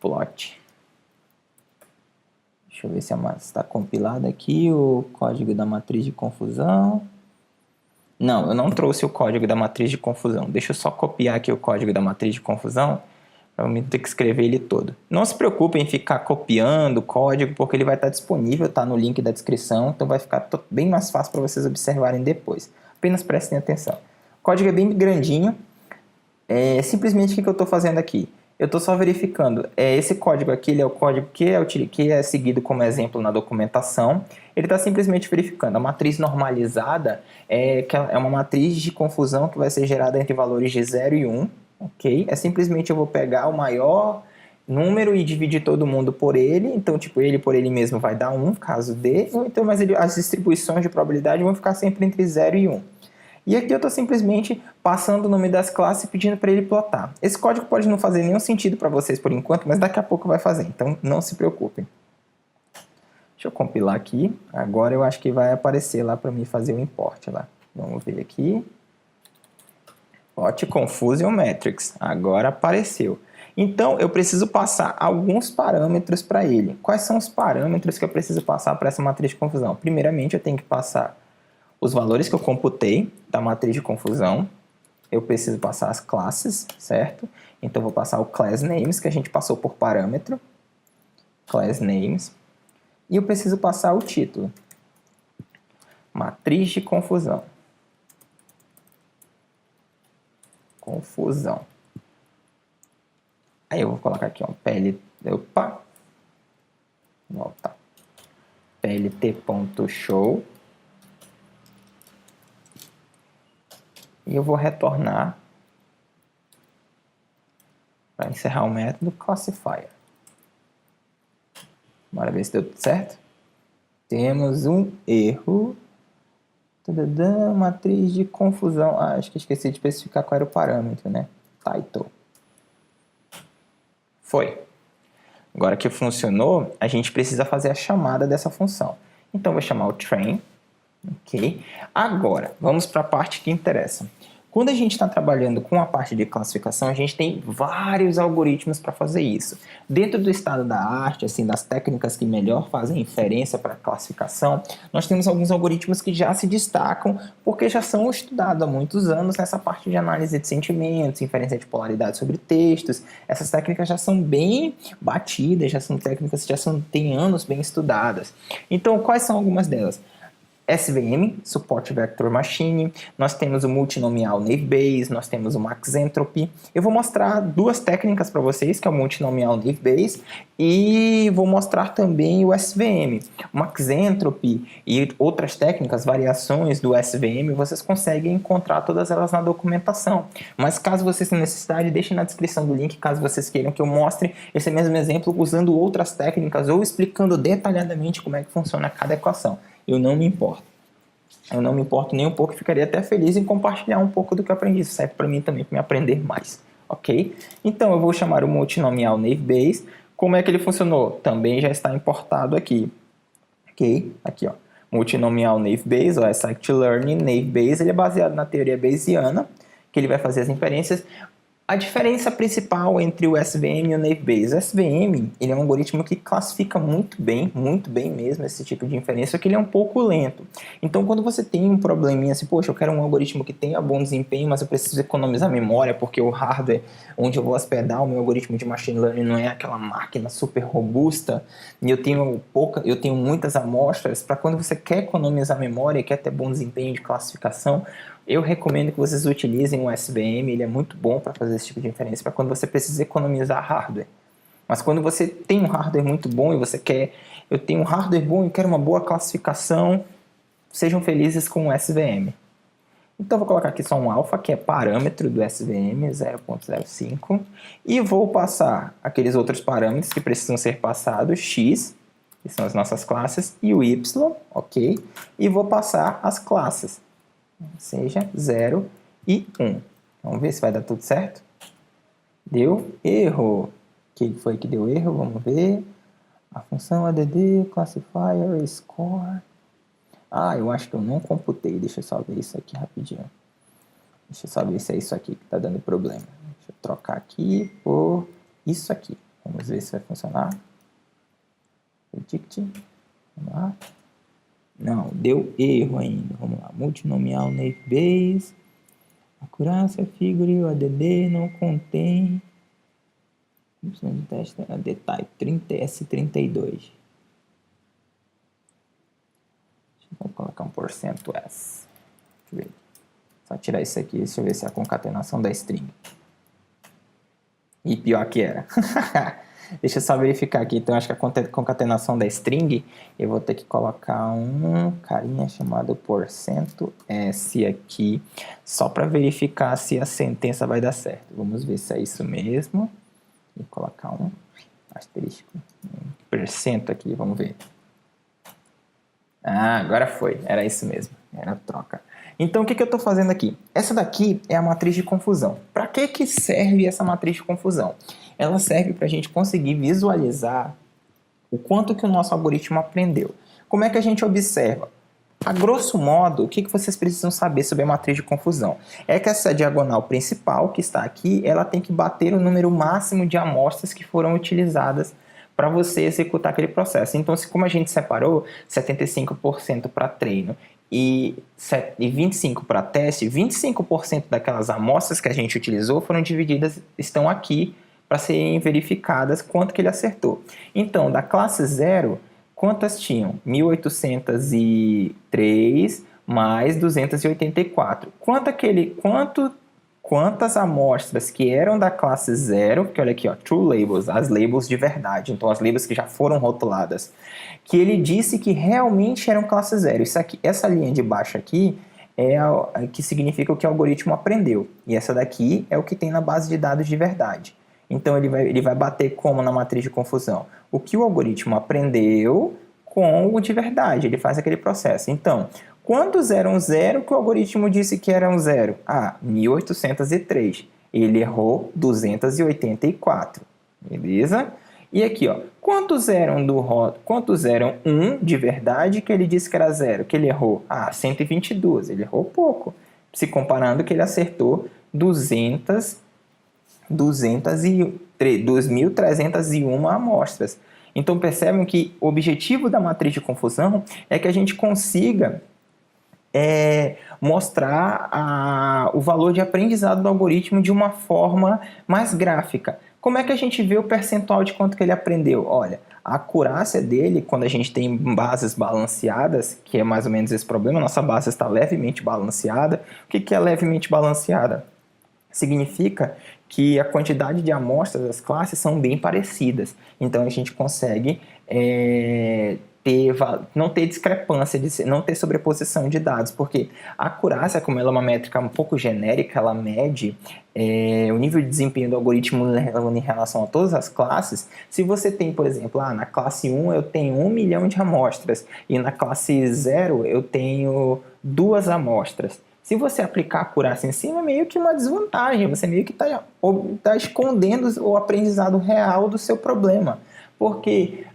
[SPEAKER 1] Plot. Deixa eu ver se está compilado aqui o código da matriz de confusão. Não, eu não trouxe o código da matriz de confusão. Deixa eu só copiar aqui o código da matriz de confusão para eu ter que escrever ele todo. Não se preocupe em ficar copiando o código, porque ele vai estar disponível, tá no link da descrição, então vai ficar bem mais fácil para vocês observarem depois. Apenas prestem atenção. O código é bem grandinho. Simplesmente o que eu estou fazendo aqui? Eu estou só verificando, esse código aqui ele é o código que é seguido como exemplo na documentação. Ele está simplesmente verificando. A matriz normalizada é uma matriz de confusão que vai ser gerada entre valores de 0 e 1. Ok? Simplesmente eu vou pegar o maior número e dividir todo mundo por ele. Então, tipo, ele por ele mesmo vai dar 1, caso dê. Então, mas as distribuições de probabilidade vão ficar sempre entre 0 e 1. E aqui eu estou simplesmente passando o nome das classes e pedindo para ele plotar. Esse código pode não fazer nenhum sentido para vocês por enquanto, mas daqui a pouco vai fazer, então não se preocupem. Deixa eu compilar aqui. Agora eu acho que vai aparecer lá para mim fazer o import lá. Vamos ver aqui. Plot Confusion Matrix. Agora apareceu. Então eu preciso passar alguns parâmetros para ele. Quais são os parâmetros que eu preciso passar para essa matriz de confusão? Primeiramente eu tenho que passar os valores que eu computei da matriz de confusão. Eu preciso passar as classes, certo? Então, eu vou passar o class names, que a gente passou por parâmetro. Class names. E eu preciso passar o título. Matriz de confusão. Confusão. Aí eu vou colocar aqui, ó, Opa! Volta. plt.show. E eu vou retornar para encerrar o método classifier. Bora ver se deu tudo certo. Temos um erro. Tadadã, matriz de confusão. Acho que esqueci de especificar qual era o parâmetro, né? Title. Foi. Agora que funcionou, a gente precisa fazer a chamada dessa função. Então, eu vou chamar o train. Ok? Agora, vamos para a parte que interessa. Quando a gente está trabalhando com a parte de classificação, a gente tem vários algoritmos para fazer isso. Dentro do estado da arte, assim, das técnicas que melhor fazem inferência para classificação, nós temos alguns algoritmos que já se destacam porque já são estudados há muitos anos nessa parte de análise de sentimentos, inferência de polaridade sobre textos. Essas técnicas já são bem batidas, já são técnicas que têm anos bem estudadas. Então, quais são algumas delas? SVM, Support Vector Machine, nós temos o Multinomial Naive Bayes, nós temos o Max Entropy. Eu vou mostrar duas técnicas para vocês, que é o Multinomial Naive Bayes e vou mostrar também o SVM. O Max Entropy e outras técnicas, variações do SVM, vocês conseguem encontrar todas elas na documentação. Mas caso vocês tenham necessidade, deixem na descrição do link, caso vocês queiram que eu mostre esse mesmo exemplo usando outras técnicas ou explicando detalhadamente como é que funciona cada equação. Eu não me importo. Eu não me importo nem um pouco e ficaria até feliz em compartilhar um pouco do que eu aprendi. Isso serve para mim também, para me aprender mais. Ok? Então, eu vou chamar o Multinomial Naive Bayes. Como é que ele funcionou? Também já está importado aqui. Ok? Aqui, ó. Multinomial Naive Bayes, ó, é Scikit-Learn Naive Bayes. Ele é baseado na teoria bayesiana, que ele vai fazer as inferências. A diferença principal entre o SVM e o Naive Bayes. O SVM, ele é um algoritmo que classifica muito bem mesmo esse tipo de inferência, só que ele é um pouco lento. Então, quando você tem um probleminha assim, poxa, eu quero um algoritmo que tenha bom desempenho, mas eu preciso economizar memória, porque o hardware onde eu vou hospedar o meu algoritmo de machine learning não é aquela máquina super robusta, e eu tenho muitas amostras, para quando você quer economizar memória e quer ter bom desempenho de classificação, eu recomendo que vocês utilizem o SVM, ele é muito bom para fazer esse tipo de inferência, para quando você precisa economizar hardware. Mas quando você tem um hardware muito bom e você quer, eu tenho um hardware bom e quero uma boa classificação, sejam felizes com o SVM. Então, vou colocar aqui só um alfa, que é parâmetro do SVM, 0.05, e vou passar aqueles outros parâmetros que precisam ser passados, x, que são as nossas classes, e o y, ok? E vou passar as classes, seja 0 e 1. Vamos ver se vai dar tudo certo. Deu erro. O que foi que deu erro? Vamos ver. A função add, classifier, score. Eu acho que eu não computei. Deixa eu só ver isso aqui rapidinho. Deixa eu só ver se é isso aqui que está dando problema. Deixa eu trocar aqui por isso aqui. Vamos ver se vai funcionar. Predict. Vamos lá. Não, deu erro ainda. Vamos lá. Multinomial Naive Bayes. Acurácia, figure, o ADD não contém. Y de teste é D-type 30S32. Vou colocar um porcento S. Deixa eu ver. Só tirar isso aqui, deixa eu ver se é a concatenação da string. E pior que era. Deixa eu só verificar aqui. Então, acho que a concatenação da string, eu vou ter que colocar um carinha chamado porcento S aqui, só para verificar se a sentença vai dar certo. Vamos ver se é isso mesmo. Vou colocar um asterisco, um percento aqui, vamos ver. Ah, agora foi. Era isso mesmo. Era a troca. Então, o que eu estou fazendo aqui? Essa daqui é a matriz de confusão. Para que serve essa matriz de confusão? Ela serve para a gente conseguir visualizar o quanto que o nosso algoritmo aprendeu. Como é que a gente observa? A grosso modo, o que vocês precisam saber sobre a matriz de confusão? É que essa diagonal principal que está aqui, ela tem que bater o número máximo de amostras que foram utilizadas para você executar aquele processo. Então, como a gente separou 75% para treino e 25% para teste, 25% daquelas amostras que a gente utilizou foram divididas, estão aqui para serem verificadas quanto que ele acertou. Então, da classe 0, quantas tinham? 1.803 mais 284. Quantas amostras que eram da classe 0, porque olha aqui, ó, true labels, as labels de verdade, então as labels que já foram rotuladas, que ele disse que realmente eram classe 0. Isso aqui, essa linha de baixo aqui é que significa o que o algoritmo aprendeu. E essa daqui é o que tem na base de dados de verdade. Então ele vai bater como na matriz de confusão? O que o algoritmo aprendeu com o de verdade, ele faz aquele processo. Então, quantos eram 0 que o algoritmo disse que eram 0? Ah, 1.803. Ele errou 284. Beleza? E aqui, ó, quantos eram 1 de verdade que ele disse que era 0? Que ele errou? Ah, 122. Ele errou pouco. Se comparando que ele acertou 2.301 amostras. Então percebem que o objetivo da matriz de confusão é que a gente consiga mostrar o valor de aprendizado do algoritmo de uma forma mais gráfica. Como é que a gente vê o percentual de quanto que ele aprendeu? Olha, a acurácia dele, quando a gente tem bases balanceadas, que é mais ou menos esse problema, nossa base está levemente balanceada. O que é levemente balanceada? Significa que a quantidade de amostras das classes são bem parecidas. Então a gente consegue não ter discrepância, não ter sobreposição de dados, porque a acurácia, como ela é uma métrica um pouco genérica, ela mede o nível de desempenho do algoritmo em relação a todas as classes. Se você tem, por exemplo, na classe 1 eu tenho 1 milhão de amostras e na classe 0 eu tenho 2 amostras. Se você aplicar a acurácia em cima, é meio que uma desvantagem, você meio que está escondendo o aprendizado real do seu problema, porque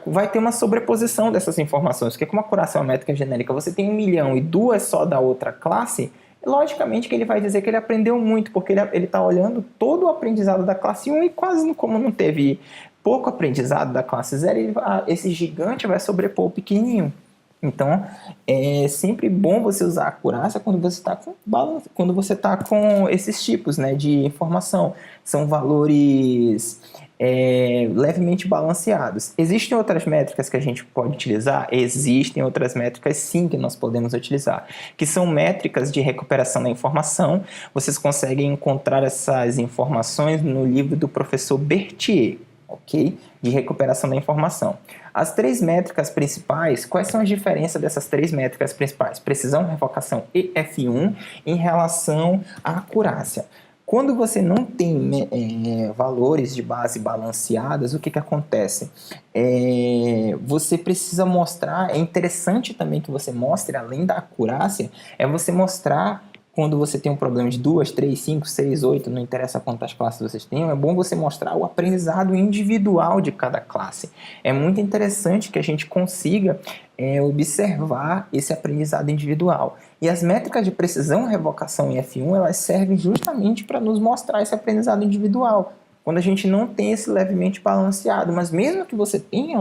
[SPEAKER 1] vai ter uma sobreposição dessas informações, porque como a acurácia é uma métrica genérica, você tem 1 milhão e 2 só da outra classe, logicamente que ele vai dizer que ele aprendeu muito, porque ele está olhando todo o aprendizado da classe 1 e quase como não teve pouco aprendizado da classe 0, esse gigante vai sobrepor o pequenininho. Então, é sempre bom você usar a acurácia quando você está com esses tipos, né, de informação. São valores levemente balanceados. Existem outras métricas que a gente pode utilizar? Existem outras métricas sim que nós podemos utilizar, que são métricas de recuperação da informação. Vocês conseguem encontrar essas informações no livro do professor Berthier, ok? De recuperação da informação. As 3 métricas principais, quais são as diferenças dessas 3 métricas principais? Precisão, revocação e F1 em relação à acurácia. Quando você não tem valores de base balanceadas, o que acontece? Você precisa mostrar, é interessante também que você mostre, além da acurácia, você mostrar quando você tem um problema de 2, 3, 5, 6, 8, não interessa quantas classes vocês tenham, é bom você mostrar o aprendizado individual de cada classe. É muito interessante que a gente consiga observar esse aprendizado individual. E as métricas de precisão, revocação e F1, elas servem justamente para nos mostrar esse aprendizado individual, quando a gente não tem esse levemente balanceado. Mas mesmo que você tenha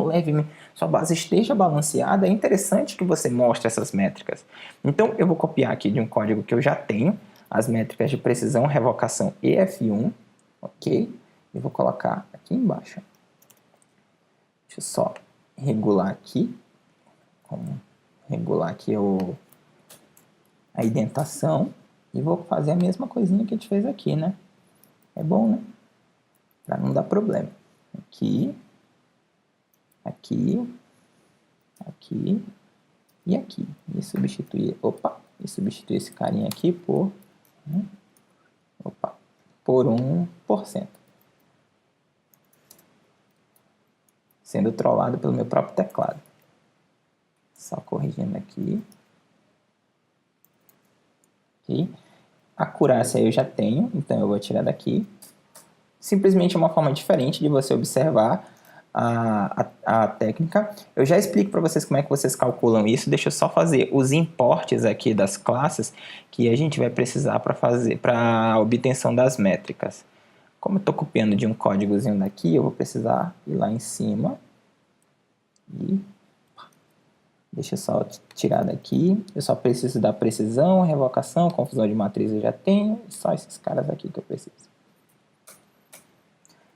[SPEAKER 1] sua base esteja balanceada, é interessante que você mostre essas métricas. Então, eu vou copiar aqui de um código que eu já tenho, as métricas de precisão, revocação e F1, ok? Eu vou colocar aqui embaixo. Deixa eu só regular aqui. Vamos regular aqui a indentação. E vou fazer a mesma coisinha que a gente fez aqui, né? É bom, né? Para não dar problema. Aqui, aqui, aqui e aqui. E substituir, e substituir esse carinha aqui por 1%. Sendo trollado pelo meu próprio teclado. Só corrigindo aqui. Ok. A acurácia eu já tenho, então eu vou tirar daqui. Simplesmente é uma forma diferente de você observar a técnica. Eu já explico para vocês como é que vocês calculam isso. Deixa eu só fazer os importes aqui das classes que a gente vai precisar para a obtenção das métricas. Como eu estou copiando de um códigozinho daqui, eu vou precisar ir lá em cima e deixa eu só tirar daqui. Eu só preciso da precisão, revocação, confusão de matriz eu já tenho. Só esses caras aqui que eu preciso.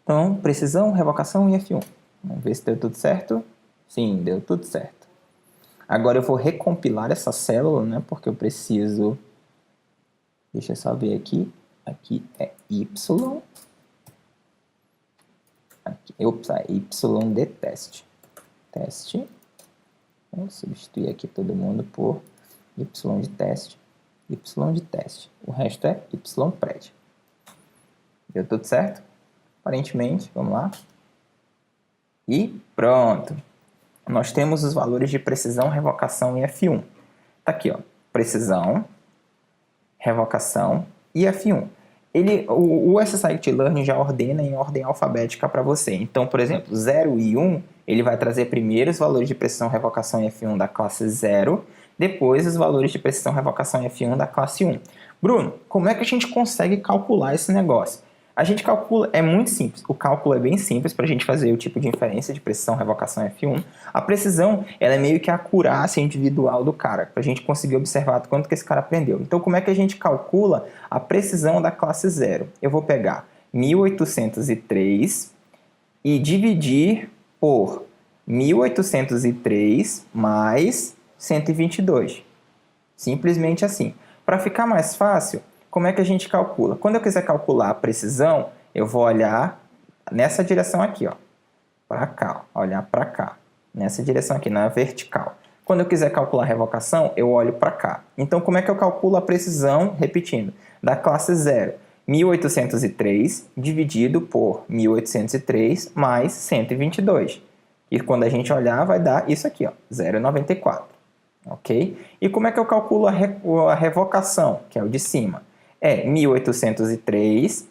[SPEAKER 1] Então, precisão, revocação e F1. Vamos ver se deu tudo certo. Sim, deu tudo certo. Agora eu vou recompilar essa célula, né? Porque eu preciso... Deixa eu só ver aqui. Aqui é Y. Aqui, é Y de teste. Teste. Vou substituir aqui todo mundo por Y de teste. Y de teste. O resto é Y pred. Deu tudo certo? Aparentemente, vamos lá. E pronto. Nós temos os valores de precisão, revocação e F1. Tá aqui, ó. Precisão, revocação e F1. O SSIT Learning já ordena em ordem alfabética para você. Então, por exemplo, 0 e 1, ele vai trazer primeiro os valores de precisão, revocação e F1 da classe 0, depois os valores de precisão, revocação e F1 da classe 1. Bruno, como é que a gente consegue calcular esse negócio? A gente calcula, é muito simples, o cálculo é bem simples para a gente fazer o tipo de inferência de precisão, revocação F1. A precisão, ela é meio que a acurácia individual do cara, para a gente conseguir observar quanto que esse cara aprendeu. Então, como é que a gente calcula a precisão da classe 0? Eu vou pegar 1803 e dividir por 1803 mais 122. Simplesmente assim. Para ficar mais fácil, como é que a gente calcula? Quando eu quiser calcular a precisão, eu vou olhar nessa direção aqui, ó, para cá, ó, olhar para cá, nessa direção aqui, na vertical. Quando eu quiser calcular a revocação, eu olho para cá. Então, como é que eu calculo a precisão, repetindo, da classe 0? 1803 dividido por 1803 mais 122. E quando a gente olhar, vai dar isso aqui, ó, 0,94. Ok? E como é que eu calculo a revocação, que é o de cima? É 1803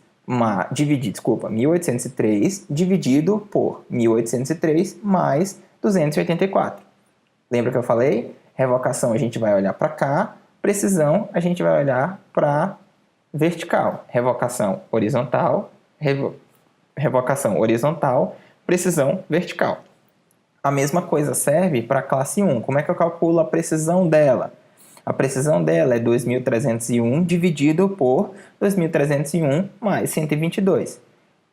[SPEAKER 1] dividido por 1803 mais 284. Lembra que eu falei? Revocação a gente vai olhar para cá, precisão a gente vai olhar para vertical. Revocação horizontal, revocação horizontal, precisão vertical. A mesma coisa serve para a classe 1. Como é que eu calculo a precisão dela? A precisão dela é 2.301 dividido por 2.301 mais 122.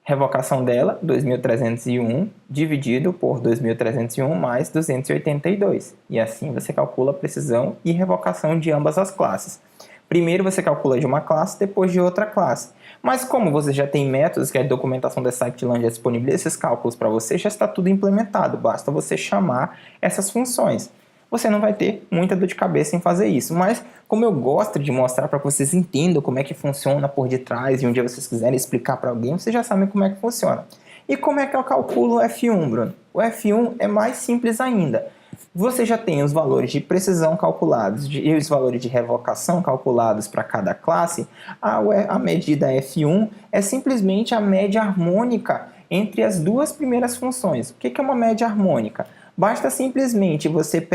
[SPEAKER 1] Revocação dela, 2.301 dividido por 2.301 mais 282. E assim você calcula a precisão e revocação de ambas as classes. Primeiro você calcula de uma classe, depois de outra classe. Mas como você já tem métodos que a documentação da Scikit-Learn já disponibiliza esses cálculos para você, já está tudo implementado. Basta você chamar essas funções. Você não vai ter muita dor de cabeça em fazer isso. Mas como eu gosto de mostrar para que vocês entendam como é que funciona por detrás e um dia vocês quiserem explicar para alguém, vocês já sabem como é que funciona. E como é que eu calculo o F1, Bruno? O F1 é mais simples ainda. Você já tem os valores de precisão calculados e os valores de revocação calculados para cada classe. A medida F1 é simplesmente a média harmônica entre as duas primeiras funções. O que é uma média harmônica? Basta simplesmente você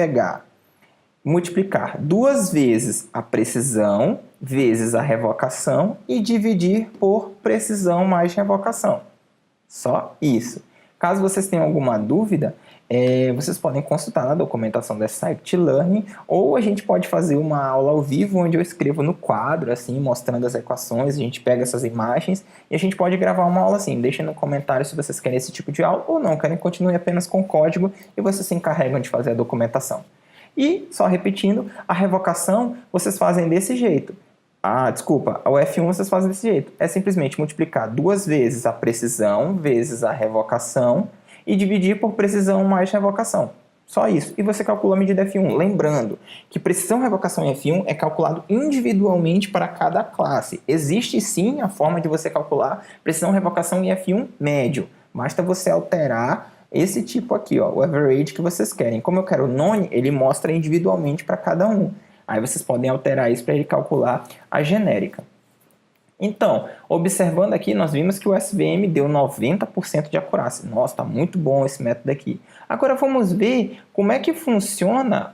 [SPEAKER 1] multiplicar 2 vezes a precisão vezes a revocação e dividir por precisão mais revocação. Só isso. Caso vocês tenham alguma dúvida, vocês podem consultar na documentação da Scikit-Learn, ou a gente pode fazer uma aula ao vivo onde eu escrevo no quadro, assim, mostrando as equações, a gente pega essas imagens e a gente pode gravar uma aula assim. Deixem no comentário se vocês querem esse tipo de aula ou não, querem continuar apenas com código e vocês se encarregam de fazer a documentação. E, só repetindo, a revocação vocês fazem desse jeito. Desculpa, o F1 vocês fazem desse jeito. É simplesmente multiplicar 2 vezes a precisão vezes a revocação e dividir por precisão mais revocação. Só isso. E você calcula a medida F1. Lembrando que precisão, revocação e F1 é calculado individualmente para cada classe. Existe sim a forma de você calcular precisão, revocação e F1 médio. Basta você alterar esse tipo aqui, ó, o average que vocês querem. Como eu quero o none, ele mostra individualmente para cada um. Aí vocês podem alterar isso para ele calcular a genérica. Então, observando aqui, nós vimos que o SVM deu 90% de acurácia. Nossa, está muito bom esse método aqui. Agora vamos ver como é que funciona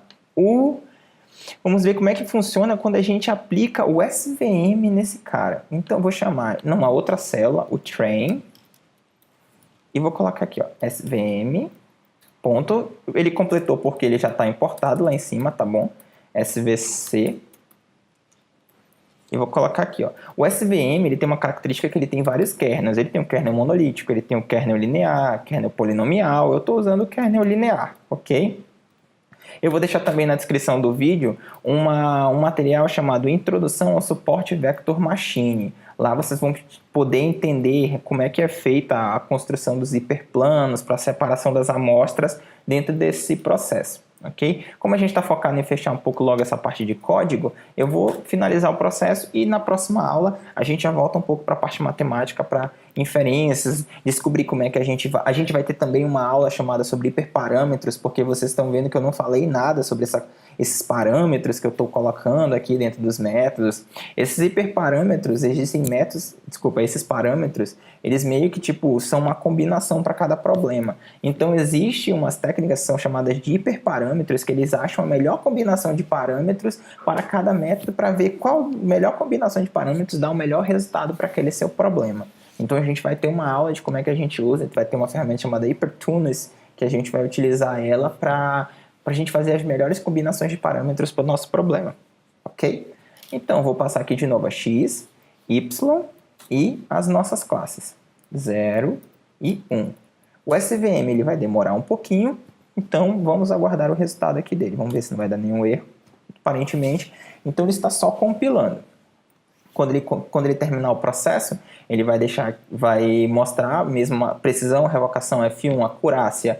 [SPEAKER 1] quando a gente aplica o SVM nesse cara. Então, eu vou chamar numa outra célula o train e vou colocar aqui, ó, SVM. Ponto. Ele completou porque ele já está importado lá em cima, tá bom? SVC. E vou colocar aqui, ó. O SVM, ele tem uma característica que ele tem vários kernels. Ele tem um kernel monolítico, ele tem um kernel linear, kernel polinomial. Eu estou usando o kernel linear, ok? Eu vou deixar também na descrição do vídeo um material chamado Introdução ao Suporte Vector Machine. Lá vocês vão poder entender como é que é feita a construção dos hiperplanos para a separação das amostras dentro desse processo. Okay? Como a gente está focado em fechar um pouco logo essa parte de código, eu vou finalizar o processo e na próxima aula a gente já volta um pouco para a parte matemática, para inferências, descobrir como é que a gente vai ter também uma aula chamada sobre hiperparâmetros, porque vocês estão vendo que eu não falei nada sobre esses parâmetros que eu estou colocando aqui dentro dos métodos. Esses hiperparâmetros, esses parâmetros, eles meio que são uma combinação para cada problema. Então existe umas técnicas que são chamadas de hiperparâmetros, que eles acham a melhor combinação de parâmetros para cada método, para ver qual melhor combinação de parâmetros dá o melhor resultado para aquele seu problema. Então a gente vai ter uma aula de como é que a gente usa, a gente vai ter uma ferramenta chamada Hypertunes, que a gente vai utilizar ela para a gente fazer as melhores combinações de parâmetros para o nosso problema, ok? Então, vou passar aqui de novo a x, y e as nossas classes, 0 e 1. O SVM ele vai demorar um pouquinho, então vamos aguardar o resultado aqui dele. Vamos ver se não vai dar nenhum erro, aparentemente. Então, ele está só compilando. Quando ele terminar o processo, ele vai mostrar a mesma precisão, revocação F1, acurácia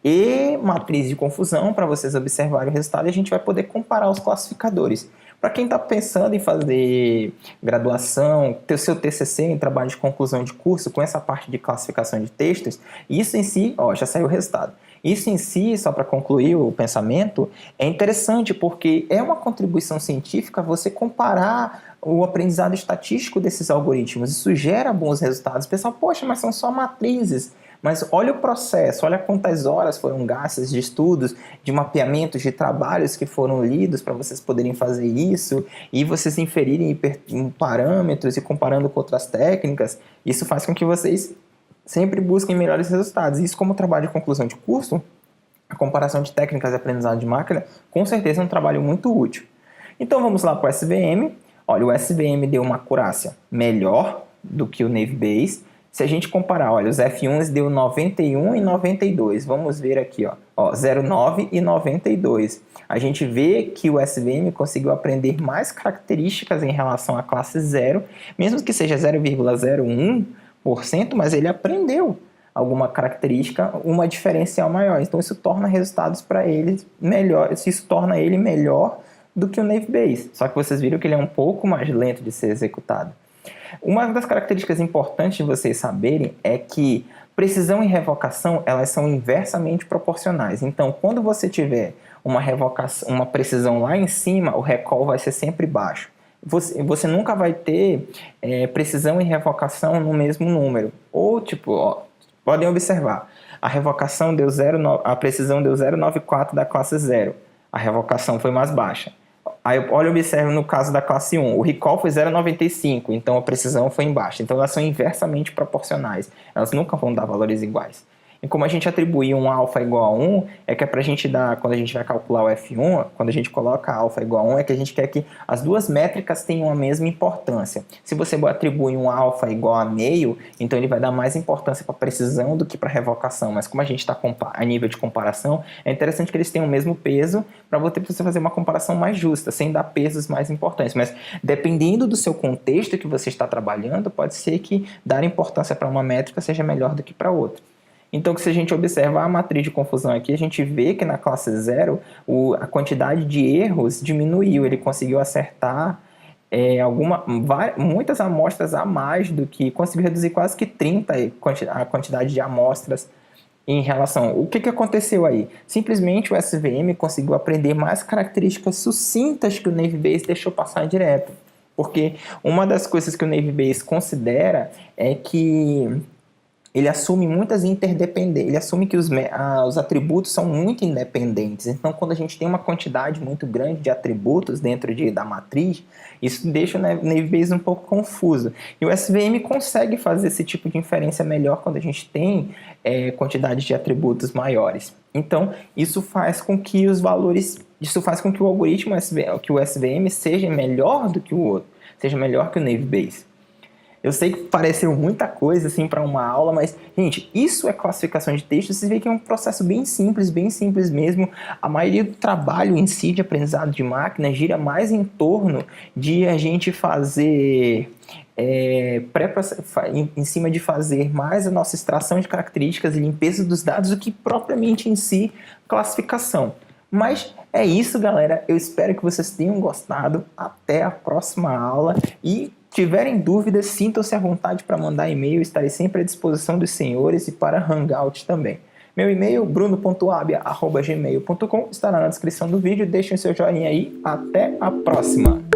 [SPEAKER 1] e matriz de confusão para vocês observarem o resultado, e a gente vai poder comparar os classificadores. Para quem está pensando em fazer graduação, ter o seu TCC em trabalho de conclusão de curso com essa parte de classificação de textos, isso em si, já saiu o resultado. Isso em si, só para concluir o pensamento, é interessante porque é uma contribuição científica você comparar o aprendizado estatístico desses algoritmos. Isso gera bons resultados. O pessoal, poxa, mas são só matrizes. Mas olha o processo, olha quantas horas foram gastas de estudos, de mapeamentos, de trabalhos que foram lidos para vocês poderem fazer isso e vocês inferirem em parâmetros e comparando com outras técnicas. Isso faz com que vocês sempre busquem melhores resultados. Isso, como trabalho de conclusão de curso, a comparação de técnicas de aprendizado de máquina, com certeza é um trabalho muito útil. Então vamos lá para o SVM. Olha, o SVM deu uma acurácia melhor do que o Naive Bayes. Se a gente comparar, olha, os F1s deu 91 e 92. Vamos ver aqui, ó, 0,9 e 92. A gente vê que o SVM conseguiu aprender mais características em relação à classe 0, mesmo que seja 0,01%, mas ele aprendeu alguma característica, uma diferencial maior. Então isso torna resultados para ele melhores, isso torna ele melhor do que o Naive Bayes. Só que vocês viram que ele é um pouco mais lento de ser executado. Uma das características importantes de vocês saberem é que precisão e revocação, elas são inversamente proporcionais. Então, quando você tiver uma precisão lá em cima, o recall vai ser sempre baixo. Você nunca vai ter precisão e revocação no mesmo número. Ou, podem observar, a precisão deu 0,94 da classe 0. A revocação foi mais baixa. Aí, observe no caso da classe 1, o recall foi 0,95, então a precisão foi em baixa. Então elas são inversamente proporcionais, elas nunca vão dar valores iguais. E como a gente atribui um alfa igual a 1, é que é para a gente dar, quando a gente vai calcular o F1, quando a gente coloca alfa igual a 1, é que a gente quer que as duas métricas tenham a mesma importância. Se você atribui um alfa igual a meio, então ele vai dar mais importância para precisão do que para revocação. Mas como a gente está a nível de comparação, é interessante que eles tenham o mesmo peso para você fazer uma comparação mais justa, sem dar pesos mais importantes. Mas dependendo do seu contexto que você está trabalhando, pode ser que dar importância para uma métrica seja melhor do que para outra. Então, se a gente observar a matriz de confusão aqui, a gente vê que na classe 0 a quantidade de erros diminuiu, ele conseguiu acertar muitas amostras a mais do que, conseguiu reduzir quase que 30 a quantidade de amostras em relação... O que aconteceu aí? Simplesmente o SVM conseguiu aprender mais características sucintas que o Naive Bayes deixou passar direto. Porque uma das coisas que o Naive Bayes considera é que ele assume muitas interdependências, ele assume que os atributos são muito independentes. Então, quando a gente tem uma quantidade muito grande de atributos dentro da matriz, isso deixa o Naive Bayes um pouco confuso. E o SVM consegue fazer esse tipo de inferência melhor quando a gente tem quantidade de atributos maiores. Então, isso faz com que os valores, isso faz com que o algoritmo, que o SVM seja melhor do que o outro, seja melhor que o Naive Bayes. Eu sei que pareceu muita coisa assim para uma aula, mas, gente, isso é classificação de texto. Vocês veem que é um processo bem simples mesmo. A maioria do trabalho em si de aprendizado de máquina gira mais em torno de a gente fazer... em cima de fazer mais a nossa extração de características e limpeza dos dados do que propriamente em si classificação. Mas é isso, galera. Eu espero que vocês tenham gostado. Até a próxima aula. E tiverem dúvidas, sintam-se à vontade para mandar e-mail. Estarei sempre à disposição dos senhores e para Hangout também. Meu e-mail, bruno.abia@gmail.com, estará na descrição do vídeo. Deixem seu joinha aí. Até a próxima.